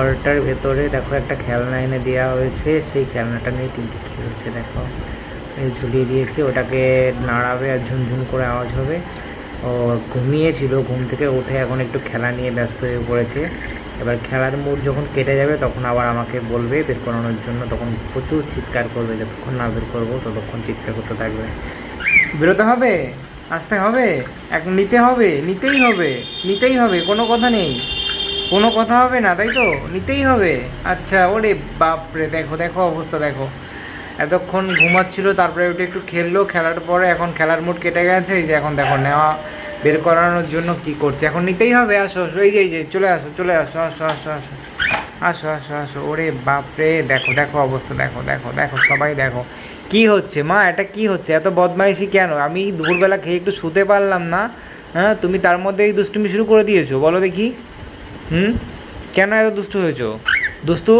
ঘরটার ভেতরে দেখো একটা খেলনা এনে দেওয়া হয়েছে, সেই খেলনাটা নিয়ে টিঙ্কি খেলছে। দেখো এই ঝুলিয়ে দিয়েছি, ওটাকে নাড়াবে আর ঝুনঝুন করে আওয়াজ হবে। ও ঘুমিয়েছিল, ঘুম থেকে উঠে এখন একটু খেলা নিয়ে ব্যস্ত হয়ে পড়েছে। এবার খেলার মুড যখন কেটে যাবে তখন আবার আমাকে বলবে বের করানোর জন্য, তখন প্রচুর চিৎকার করবে। যতক্ষণ না বের করবো ততক্ষণ চিৎকার করতে থাকবে। বেরোতে হবে, আসতে হবে, এক নিতে হবে, নিতেই হবে, কোনো কথা নেই, কোনো কথা হবে না, তাই তো? নিতেই হবে। আচ্ছা, ওরে বাপরে, দেখো দেখো অবস্থা দেখো। এতক্ষণ ঘুমাচ্ছিল, তারপরে উঠে একটু খেললো, খেলার পরে এখন খেলার মুড কেটে গেছে। এই যে এখন দেখো নেওয়া বের করানোর জন্য কি করছে, এখন নিতেই হবে। আসো, এই যে চলে আসো, আসো আসো আসো আসো আসো আসো। ওরে বাপরে, দেখো দেখো অবস্থা, দেখো দেখো দেখো, সবাই দেখো কি হচ্ছে। মা, এটা কি হচ্ছে? এত বদমাইশি কেন? আমি দুপুরবেলা খেয়ে একটু শুতে পারলাম না, হ্যাঁ? তুমি তার মধ্যে এই দুষ্টুমি শুরু করে দিয়েছো, বলো দেখি। কেন এত দুষ্টু হয়েছো? দুষ্টু